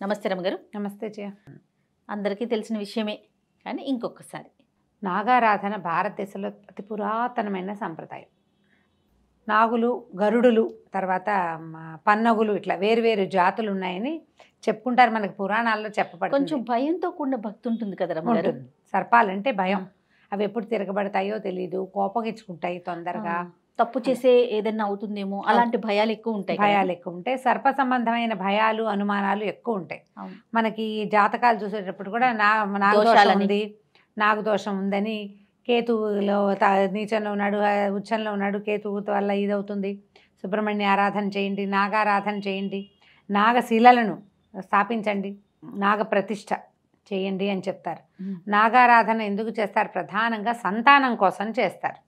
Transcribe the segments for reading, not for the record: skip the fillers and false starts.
నమస్తే రమగారు. నమస్తే జయ. అందరికీ తెలిసిన విషయమే, కానీ ఇంకొకసారి నాగారాధన భారతదేశంలో అతి పురాతనమైన సంప్రదాయం. నాగులు, గరుడులు, తర్వాత పన్నగులు, ఇట్లా వేరు జాతులు ఉన్నాయని చెప్పుకుంటారు. మనకి పురాణాల్లో చెప్పబడుతుంది. కొంచెం భయంతో కూడిన భక్తి ఉంటుంది కదా రమగారు. సర్పాలంటే భయం. అవి ఎప్పుడు తిరగబడతాయో తెలియదు, కోపగించుకుంటాయి తొందరగా, తప్పు చేసే ఏదన్నా అవుతుందేమో అలాంటి భయాలు ఎక్కువ ఉంటాయి. సర్ప సంబంధమైన భయాలు, అనుమానాలు ఎక్కువ ఉంటాయి. మనకి జాతకాలు చూసేటప్పుడు కూడా నాగదోషం ఉంది, నాగదోషం ఉందని, కేతువులో నీచంలో ఉన్నాడు, ఉచ్చంలో ఉన్నాడు, కేతువు వల్ల ఇదవుతుంది, సుబ్రహ్మణ్య ఆరాధన చేయండి, నాగారాధన చేయండి, నాగశిలలను స్థాపించండి, నాగ ప్రతిష్ఠ చేయండి అని చెప్తారు. నాగారాధన ఎందుకు చేస్తారు? ప్రధానంగా సంతానం కోసం చేస్తారు.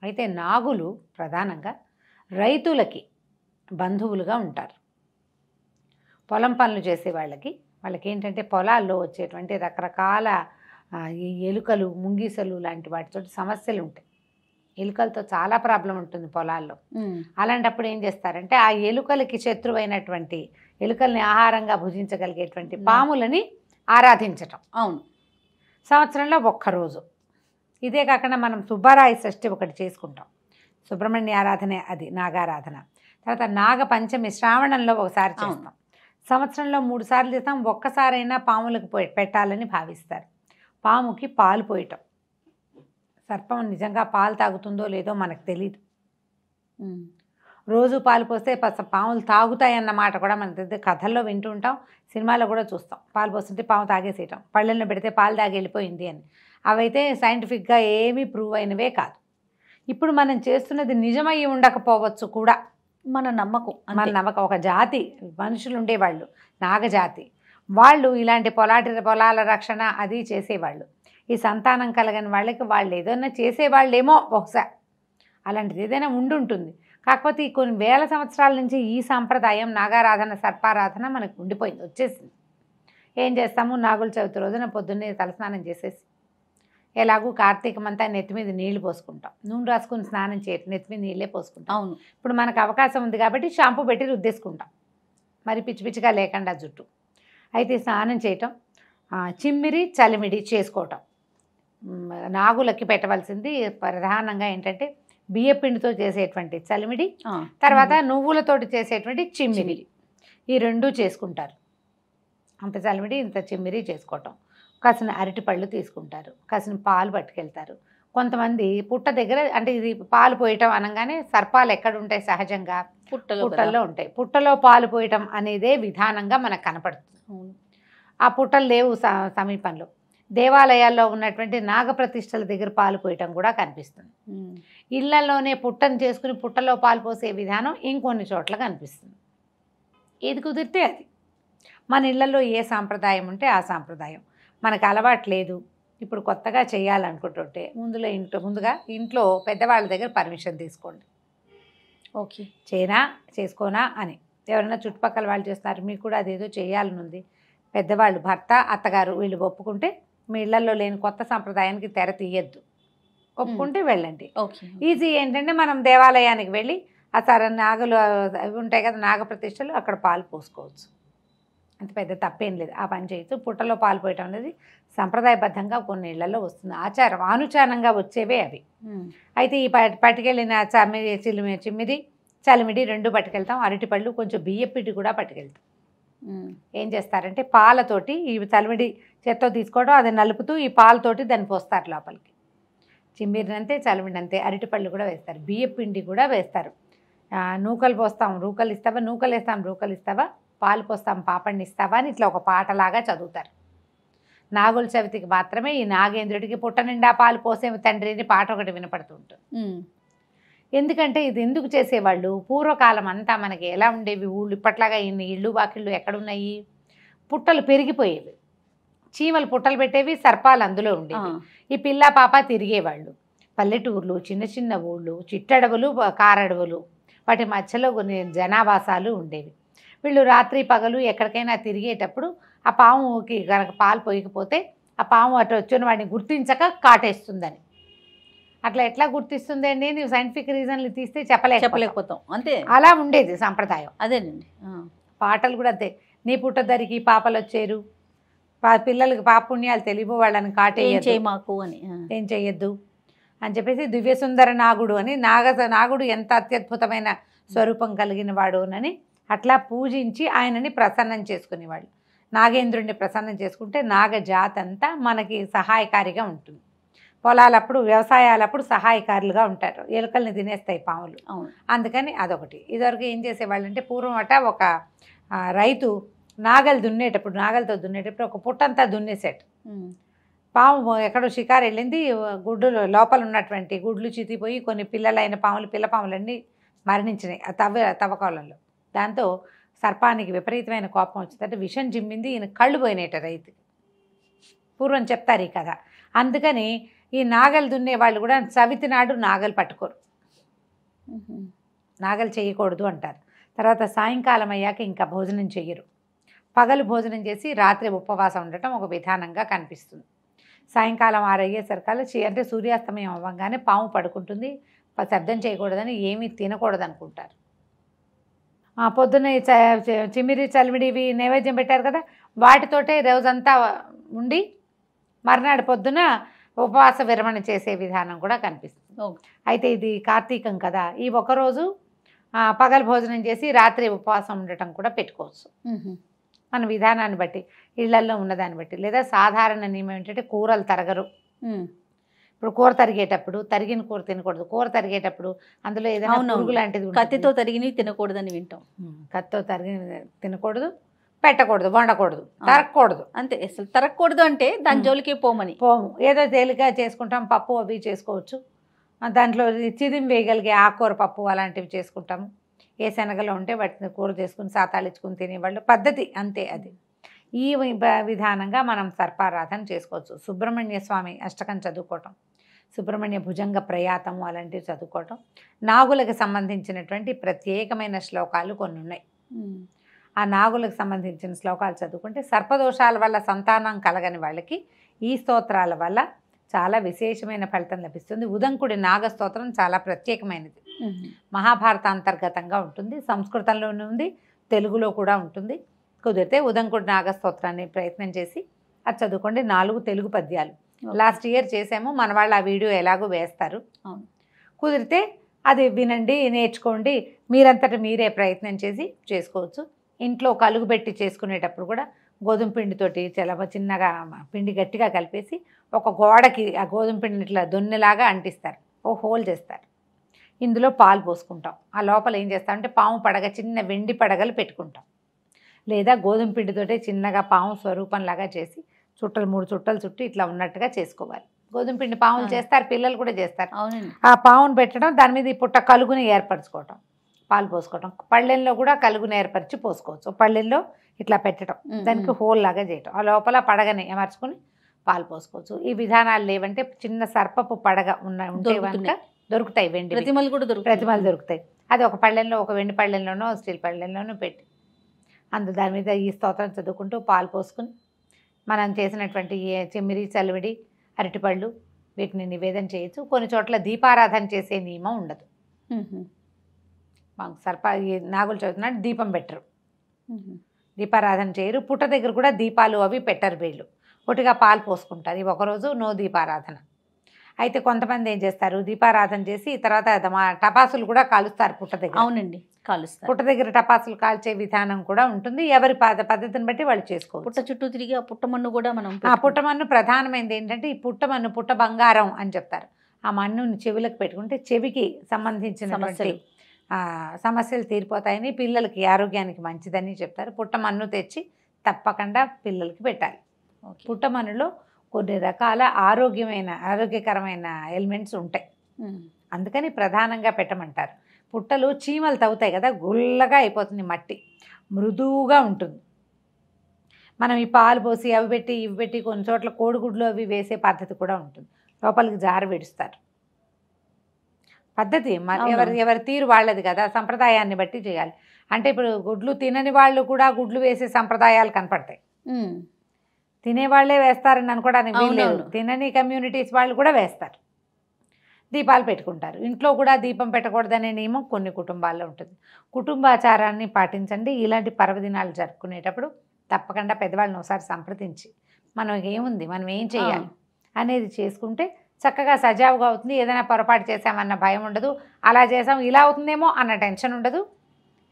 అయితే నాగులు ప్రధానంగా రైతులకి బంధువులుగా ఉంటారు. పొలం పనులు చేసే వాళ్ళకి ఏంటంటే పొలాల్లో వచ్చేటువంటి రకరకాల ఈ ఎలుకలు, ముంగీసలు లాంటి వాటితో సమస్యలు ఉంటాయి. ఎలుకలతో చాలా ప్రాబ్లం ఉంటుంది పొలాల్లో. అలాంటప్పుడు ఏం చేస్తారంటే ఆ ఎలుకలకి శత్రువైనటువంటి, ఎలుకల్ని ఆహారంగా భుజించగలిగేటువంటి పాములని ఆరాధించటం. అవును, సంవత్సరంలో ఒక్కరోజు. ఇదే కాకుండా మనం సుబ్బరాయ షష్ఠి ఒకటి చేసుకుంటాం, సుబ్రహ్మణ్య ఆరాధన, అది నాగారాధన. తర్వాత నాగ పంచమి శ్రావణంలో ఒకసారి చేస్తాం. సంవత్సరంలో 3 సార్లు చేస్తాం. ఒక్కసారైనా పాములకు పెట్టాలని భావిస్తారు. పాముకి పాలు పోయటం. సర్పం నిజంగా పాలు తాగుతుందో లేదో మనకు తెలియదు. రోజు పాలు పోస్తే పాములు తాగుతాయి అన్నమాట కూడా మనకు తెలియదు. కథల్లో వింటూ ఉంటాం, సినిమాలో కూడా చూస్తాం. పాలు పోస్తుంటే పాము తాగేసేయటం, పళ్ళెల్లో పెడితే పాలు తాగి వెళ్ళిపోయింది అని. అవైతే సైంటిఫిక్గా ఏమీ ప్రూవ్ అయినవే కాదు. ఇప్పుడు మనం చేస్తున్నది నిజమయ్యి ఉండకపోవచ్చు కూడా. మన నమ్మకం. ఒక జాతి మనుషులు ఉండేవాళ్ళు, నాగజాతి వాళ్ళు, ఇలాంటి పొలాల రక్షణ అది చేసేవాళ్ళు. ఈ సంతానం కలగని వాళ్ళకి వాళ్ళు ఏదైనా చేసేవాళ్ళేమో బహుశా, అలాంటిది ఏదైనా ఉండుంటుంది. కాకపోతే ఈ కొన్ని వేల సంవత్సరాల నుంచి ఈ సాంప్రదాయం నాగారాధన, సర్పారాధన మనకు ఉండిపోయింది, వచ్చేసింది. ఏం చేస్తాము? నాగుల చవితి రోజున పొద్దున్నే తలస్నానం చేసేసి, ఎలాగూ కార్తీకమంతా నెత్తి మీద నీళ్లు పోసుకుంటాం, నూనె రాసుకుని స్నానం చేయటం, నెత్తి మీద నీళ్ళే పోసుకుంటాం. అవును, ఇప్పుడు మనకు అవకాశం ఉంది కాబట్టి షాంపూ పెట్టి రుద్దేసుకుంటాం, మరి పిచ్చిగా లేకుండా జుట్టు. అయితే స్నానం చేయటం, చిమ్మిరి చలిమిడి చేసుకోవటం. నాగులకి పెట్టవలసింది ప్రధానంగా ఏంటంటే బియ్యపిండితో చేసేటువంటి చలిమిడి, తర్వాత నువ్వులతోటి చేసేటువంటి చిమ్మిరి, ఈ రెండూ చేసుకుంటారు. అంత చలిమిడి, ఇంత చిమ్మిరి చేసుకోవటం. కాసిన అరటిపళ్ళు తీసుకుంటారు, కాసిన పాలు పట్టుకెళ్తారు. కొంతమంది పుట్ట దగ్గర, అంటే ఇది పాలు పోయటం అనగానే సర్పాలు ఎక్కడ ఉంటాయి? సహజంగా పుట్టల్లో ఉంటాయి. పుట్టలో పాలు పోయటం అనేదే విధానంగా మనకు కనపడుతుంది. ఆ పుట్టలు లేవు సమీపంలో. దేవాలయాల్లో ఉన్నటువంటి నాగప్రతిష్టల దగ్గర పాలు పోయటం కూడా కనిపిస్తుంది. ఇళ్లలోనే పుట్టను చేసుకుని పుట్టలో పాలు పోసే విధానం ఇంకొన్ని చోట్ల కనిపిస్తుంది. ఏది కుదిరితే అది. మన ఇళ్లలో ఏ సాంప్రదాయం ఉంటే ఆ సాంప్రదాయం. మనకు అలవాటు లేదు, ఇప్పుడు కొత్తగా చేయాలనుకుంటుంటే ముందుగా ఇంట్లో పెద్దవాళ్ళ దగ్గర పర్మిషన్ తీసుకోండి. ఓకే, చేసుకోనా అని. ఎవరైనా చుట్టుపక్కల వాళ్ళు చేస్తున్నారు, మీకు కూడా అదేదో చేయాలని ఉంది, పెద్దవాళ్ళు, భర్త, అత్తగారు వీళ్ళు ఒప్పుకుంటే మీ ఇళ్లలో లేని కొత్త సాంప్రదాయానికి తెర తీయద్దు, ఒప్పుకుంటే వెళ్ళండి. ఈజీ ఏంటంటే మనం దేవాలయానికి వెళ్ళి ఆ నాగులు అవి ఉంటాయి కదా, నాగప్రతిష్టలు, అక్కడ పాలు పోసుకోవచ్చు. అంత పెద్ద తప్పేం లేదు, ఆ పని చేయొచ్చు. పుట్టలో పాలు పోయటం అనేది సంప్రదాయబద్ధంగా కొన్ని ఇళ్లలో వస్తుంది, ఆచారం, ఆనుచానంగా వచ్చేవే అవి. అయితే ఈ పట్టుకెళ్ళిన చిమ్మిరి చలిమిడి రెండు పట్టుకెళ్తాం. అరటిపళ్ళు, కొంచెం బియ్యపిండి కూడా పట్టుకెళ్తాం. ఏం చేస్తారంటే పాలతోటి ఈ చలిమిడి చేత్తో తీసుకోవడం, అది నలుపుతూ ఈ పాలతోటి దాన్ని పోస్తారు లోపలికి. చిమ్మిరినంతే, చలిమిడి, అరటిపళ్ళు కూడా వేస్తారు, బియ్యపిండి కూడా వేస్తారు. నూకలు పోస్తాం, రూకలు ఇస్తావా, నూకలు వేస్తాం, రూకలు ఇస్తావా, పాలు పోస్తాం, పాపడిని ఇస్తావా అని ఇట్లా ఒక పాటలాగా చదువుతారు. నాగుల చవితికి మాత్రమే ఈ నాగేంద్రుడికి పుట్ట నిండా పాలు పోసే తండ్రి అని పాట ఒకటి వినపడుతుంటుంది. ఎందుకంటే ఇది ఎందుకు చేసేవాళ్ళు? పూర్వకాలం అంతా మనకి ఎలా ఉండేవి ఊళ్ళు, ఇప్పట్లాగా ఇన్ని ఇళ్ళు వాకిళ్ళు ఎక్కడున్నాయి? పుట్టలు పెరిగిపోయేవి, చీమలు పుట్టలు పెట్టేవి, సర్పాలు అందులో ఉండేవి. ఈ పిల్ల పాప తిరిగేవాళ్ళు. పల్లెటూర్లు, చిన్న ఊళ్ళు, చిట్టడవులు, కారడవులు, వాటి మధ్యలో కొన్ని జనావాసాలు ఉండేవి. వీళ్ళు రాత్రి పగలు ఎక్కడికైనా తిరిగేటప్పుడు ఆ పాముకి కనుక పాలు పోయకపోతే ఆ పాము అటు వచ్చిన వాడిని గుర్తించక కాటేస్తుందని. అట్లా ఎట్లా గుర్తిస్తుంది అండి? నువ్వు సైంటిఫిక్ రీజన్లు తీస్తే చెప్పలేకపోతాం, అంతే. అలా ఉండేది సాంప్రదాయం. అదేనండి. పాటలు కూడా అంతే. నీ పుట్టదరికి పాపలు వచ్చేరు, పిల్లలకి పాపుణ్యాలు తెలియవు, వాళ్ళని కాటేయచ్చు మాకు అని, ఏం చెయ్యొద్దు అని చెప్పేసి దివ్యసుందర నాగుడు అని నాగుడు ఎంత అత్యద్భుతమైన స్వరూపం కలిగిన వాడు అని అట్లా పూజించి ఆయనని ప్రసన్నం చేసుకునేవాళ్ళు. నాగేంద్రుడిని ప్రసన్నం చేసుకుంటే నాగజాతి అంతా మనకి సహాయకారిగా ఉంటుంది. పొలాలప్పుడు వ్యవసాయాలప్పుడు సహాయకారులుగా ఉంటారు, ఎలుకల్ని తినేస్తాయి పాములు. అందుకని అదొకటి. ఇదివరకు ఏం చేసేవాళ్ళు అంటే పూర్వం ఒక రైతు నాగలితో దున్నేటప్పుడు ఒక పుట్టంతా దున్నేసేట. పాము ఎక్కడో షికారు వెళ్ళింది, గుడ్డులు లోపల ఉన్నటువంటి గుడ్లు చితిపోయి కొన్ని పిల్లలైన పిల్ల పాములన్నీ మరణించినాయి ఆ తవ్వకాలంలో. దాంతో సర్పానికి విపరీతమైన కోపం వచ్చిందంటే విషం జిమ్మింది, ఈయన కళ్ళు పోయినట రైతుకి. పూర్వం చెప్తారు ఈ కథ. అందుకని ఈ నాగలు దున్నే వాళ్ళు కూడా చవితి నాడు నాగలు పట్టుకోరు, నాగలు చేయకూడదు అంటారు. తర్వాత సాయంకాలం అయ్యాక ఇంకా భోజనం చెయ్యరు. పగలు భోజనం చేసి రాత్రి ఉపవాసం ఉండటం ఒక విధానంగా కనిపిస్తుంది. సాయంకాలం 6 అయ్యేసరికల్లా అంటే సూర్యాస్తమయం అవ్వగానే పాము పడుకుంటుంది, శబ్దం చేయకూడదని, ఏమీ తినకూడదు అనుకుంటారు. పొద్దున్న చిమిరి చలిమిడి ఇవి నైవేద్యం పెట్టారు కదా, వాటితోటే రోజంతా ఉండి మర్నాడు పొద్దున ఉపవాస విరమణ చేసే విధానం కూడా కనిపిస్తుంది. అయితే ఇది కార్తీకం కదా, ఈ ఒకరోజు పగలు భోజనం చేసి రాత్రి ఉపవాసం ఉండటం కూడా పెట్టుకోవచ్చు మన విధానాన్ని బట్టి, ఇళ్లల్లో ఉన్నదాన్ని బట్టి. లేదా సాధారణ నియమం ఏంటంటే కూరలు తరగరు. ఇప్పుడు కూర తరిగేటప్పుడు తరిగిన కూర తినకూడదు. కూర తరిగేటప్పుడు అందులో ఏదైనా పురుగు లాంటిది కత్తితో తరిగినవి తినకూడదని వింటాం. కత్తితో తరిగిన తినకూడదు, పెట్టకూడదు, వండకూడదు, తరగకూడదు. అంతే, అసలు తరగకూడదు అంటే దాని జోలికి పోము. ఏదో తేలిక చేసుకుంటాం, పప్పు అవి చేసుకోవచ్చు. దాంట్లో చిదిం వేయగలిగే ఆకుకూర పప్పు అలాంటివి చేసుకుంటాము. ఏ శనగలో ఉంటే వాటిని కూర చేసుకుని సాతాళించుకుని తినేవాళ్ళు పద్ధతి అంతే. అది ఈ విధానంగా మనం సర్పారాధన చేసుకోవచ్చు. సుబ్రహ్మణ్య స్వామి అష్టకం చదువుకోవటం, సుబ్రహ్మణ్య భుజంగ ప్రయాతము అలాంటివి చదువుకోవటం, నాగులకు సంబంధించినటువంటి ప్రత్యేకమైన శ్లోకాలు కొన్ని ఉన్నాయి. ఆ నాగులకు సంబంధించిన శ్లోకాలు చదువుకుంటే సర్పదోషాల వల్ల సంతానం కలగని వాళ్ళకి ఈ స్తోత్రాల వల్ల చాలా విశేషమైన ఫలితం లభిస్తుంది. ఉదంకుడి నాగస్తోత్రం చాలా ప్రత్యేకమైనది, మహాభారత అంతర్గతంగా ఉంటుంది, సంస్కృతంలోనే ఉంది, తెలుగులో కూడా ఉంటుంది. కుదిరితే ఉదంకుడి నాగస్తోత్రాన్ని ప్రయత్నం చేసి అది చదువుకోండి. 4 తెలుగు పద్యాలు లాస్ట్ ఇయర్ చేసాము, మన వాళ్ళు ఆ వీడియో ఎలాగో వేస్తారు. కుదిరితే అది వినండి, నేర్చుకోండి, మీరంతటా మీరే ప్రయత్నం చేసి చేసుకోవచ్చు. ఇంట్లో కలుగు పెట్టి చేసుకునేటప్పుడు కూడా గోధుమ పిండితోటి చిన్నగా పిండి గట్టిగా కలిపేసి ఒక గోడకి ఆ గోధుమ పిండిని ఇట్లా దొన్నెలాగా అంటిస్తారు, ఓ హోల్ చేస్తారు. ఇందులో పాలు పోసుకుంటాం. ఆ లోపల ఏం చేస్తామంటే పాము పడగ, చిన్న వెండి పడగలు పెట్టుకుంటాం. లేదా గోధుమ పిండితోటే చిన్నగా పాము స్వరూపంలాగా చేసి 3 చుట్టలు చుట్టి ఇట్లా ఉన్నట్టుగా చేసుకోవాలి. గోధుమ పిండి పాములు చేస్తారు, పిల్లలు కూడా చేస్తారు. ఆ పామును పెట్టడం, దాని మీద ఈ పుట్ట కలుగుని ఏర్పరచుకోవటం, పాలు పోసుకోవటం. పళ్ళెంలో కూడా కలుగుని ఏర్పరిచి పోసుకోవచ్చు. పళ్ళెంలో ఇట్లా పెట్టడం, దానికి హోల్ లాగా చేయటం, ఆ లోపల పడగని అమర్చుకుని పాలు పోసుకోవచ్చు. ఈ విధానాలు లేవంటే చిన్న సర్పపు పడగ ఉంటే కనుక దొరుకుతాయి, వెండి ప్రతిమలు కూడా దొరుకుతాయి. అది ఒక పళ్ళెంలో, ఒక వెండి పళ్ళెంలోనో స్టీల్ పళ్ళెంలోనో పెట్టి దాని మీద ఈ స్తోత్రం చదువుకుంటూ పాలు పోసుకుని మనం చేసినటువంటి చెమ్మిరి, చలివిడి, అరటిపళ్ళు వీటిని నివేదన చేయొచ్చు. కొన్ని చోట్ల దీపారాధన చేసే నియమం ఉండదు. మాకు నాగులు చదువుతున్నాడు, దీపం పెట్టరు, దీపారాధన చేయరు. పుట్ట దగ్గర కూడా దీపాలు అవి పెట్టరు వీళ్ళు, ఒట్టిగా పాలు పోసుకుంటారు. ఇవి ఒకరోజు నో దీపారాధన. అయితే కొంతమంది ఏం చేస్తారు, దీపారాధన చేసి తర్వాత టపాసులు కూడా కాలుస్తారు పుట్ట దగ్గర. అవునండి, కాలుస్తారు. పుట్ట దగ్గర టపాసులు కాల్చే విధానం కూడా ఉంటుంది. ఎవరి పద్ధతిని బట్టి వాళ్ళు చేసుకోవచ్చు. పుట్ట చుట్టూ తిరిగి ఆ పుట్టమన్ను కూడా మనం, ఆ పుట్టమన్ను ప్రధానమైనది ఏంటంటే ఈ పుట్టమన్ను పుట్ట బంగారం అని చెప్తారు. ఆ మన్నుని చెవులకు పెట్టుకుంటే చెవికి సంబంధించిన సమస్యలు తీరిపోతాయని, పిల్లలకి ఆరోగ్యానికి మంచిదని చెప్తారు. పుట్టమన్ను తెచ్చి తప్పకుండా పిల్లలకి పెట్టాలి. పుట్టమన్నులో కొన్ని రకాల ఆరోగ్యకరమైన ఎలిమెంట్స్ ఉంటాయి, అందుకని ప్రధానంగా పెట్టమంటారు. పుట్టలు చీమలు తవ్వుతాయి కదా, గుల్లగా అయిపోతుంది మట్టి, మృదువుగా ఉంటుంది. మనం ఈ పాలు పోసి అవి పెట్టి ఇవి పెట్టి కొన్ని చోట్ల కోడిగుడ్లు అవి వేసే పద్ధతి కూడా ఉంటుంది. లోపలికి జారు విడుస్తారు. పద్ధతి ఎవరి తీరు వాళ్ళది కదా, సంప్రదాయాన్ని బట్టి చేయాలి. అంటే ఇప్పుడు గుడ్లు తినని వాళ్ళు కూడా గుడ్లు వేసే సంప్రదాయాలు కనపడతాయి. తినేవాళ్లే వేస్తారని అనుకోవడానికి వీల్లేదు, తినని కమ్యూనిటీస్ వాళ్ళు కూడా వేస్తారు. దీపాలు పెట్టుకుంటారు. ఇంట్లో కూడా దీపం పెట్టకూడదనే నియమం కొన్ని కుటుంబాల్లో ఉంటుంది. కుటుంబాచారాన్ని పాటించండి. ఇలాంటి పర్వదినాలు జరుపుకునేటప్పుడు తప్పకుండా పెద్దవాళ్ళని ఒకసారి సంప్రదించి మనం ఏముంది, మనం ఏం చేయాలి అనేది చేసుకుంటే చక్కగా సజావుగా అవుతుంది. ఏదైనా పొరపాటు చేసామన్న భయం ఉండదు. అలా చేసాం ఇలా అవుతుందేమో అన్న టెన్షన్ ఉండదు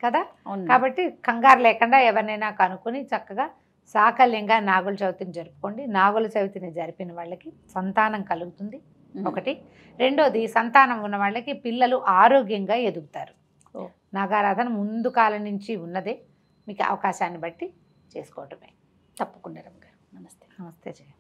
కదా. కాబట్టి కంగారు లేకుండా ఎవరినైనా కనుక్కొని చక్కగా సాకల్యంగా నాగుల చవితిని జరుపుకోండి. నాగుల చవితిని జరిపిన వాళ్ళకి సంతానం కలుగుతుంది ఒకటి. రెండోది, సంతానం ఉన్న వాళ్ళకి పిల్లలు ఆరోగ్యంగా ఎదుగుతారు. నాగారాధన ముందు కాలం నుంచి ఉన్నదే. మీకు అవకాశాన్ని బట్టి చేసుకోవటమే. తప్పకుండా రమ్య గారు. నమస్తే. నమస్తే జయ.